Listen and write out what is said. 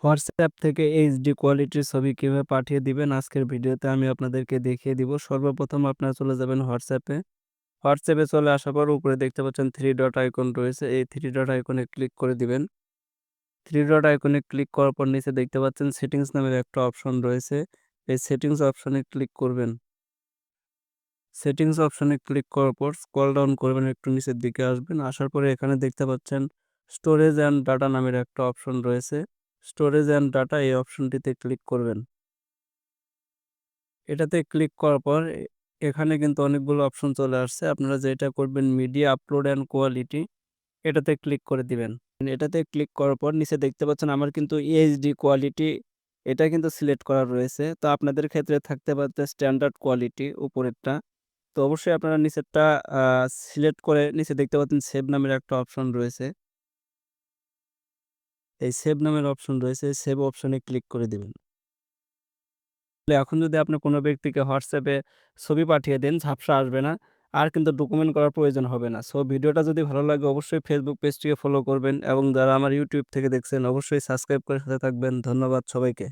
WhatsApp থেকে HD কোয়ালিটির ছবি কিভাবে পাঠিয়ে দিবেন আজকের ভিডিওতে আমি আপনাদেরকে দেখিয়ে দিব। সর্বপ্রথম আপনারা চলে যাবেন হোয়াটসঅ্যাপে চলে আসার পর উপরে দেখতে পাচ্ছেন থ্রি ডট আইকন রয়েছে, এই থ্রি ডট আইকনে ক্লিক করে দিবেন। থ্রি ডট আইকনে ক্লিক করার পর নিচে দেখতে পাচ্ছেন সেটিংস নামের একটা অপশন রয়েছে, এই সেটিংস অপশনে ক্লিক করবেন। সেটিংস অপশনে ক্লিক করার পর স্ক্রল ডাউন করবেন, একটু নিচের দিকে আসবেন। আসার পরে এখানে দেখতে পাচ্ছেন স্টোরেজ অ্যান্ড ডাটা নামের একটা অপশন রয়েছে, স্টোরেজ অ্যান্ড ডাটা এই অপশনটিতে ক্লিক করবেন। এটাতে ক্লিক করার পর এখানে কিন্তু অনেকগুলো অপশন চলে আসছে। আপনারা যেটা করবেন মিডিয়া আপলোড অ্যান্ড কোয়ালিটি, এটাতে ক্লিক করে দিবেন। এটাতে ক্লিক করার পর নিচে দেখতে পাচ্ছেন আমার কিন্তু এইচডি কোয়ালিটি এটা কিন্তু সিলেক্ট করা রয়েছে। তো আপনাদের ক্ষেত্রে থাকতে পারে স্ট্যান্ডার্ড কোয়ালিটি উপরেরটা। তো অবশ্যই আপনারা নিচেরটা সিলেক্ট করে নিচে দেখতে পাচ্ছেন সেভ নামের একটা অপশন রয়েছে, এই সেভ নামের অপশন রয়েছে, সেভ অপশনে ক্লিক করে দিবেন। এখন যদি আপনি কোনো ব্যক্তিকে হোয়াটসঅ্যাপে ছবি পাঠিয়ে দেন, ঝাপসা আসবে না, আর কিন্তু ডকুমেন্ট করার প্রয়োজন হবে না। সো ভিডিওটা যদি ভালো লাগে অবশ্যই ফেসবুক পেজটিকে ফলো করবেন এবং যারা আমার ইউটিউব থেকে দেখছেন অবশ্যই সাবস্ক্রাইব করে সাথে থাকবেন। ধন্যবাদ সবাইকে।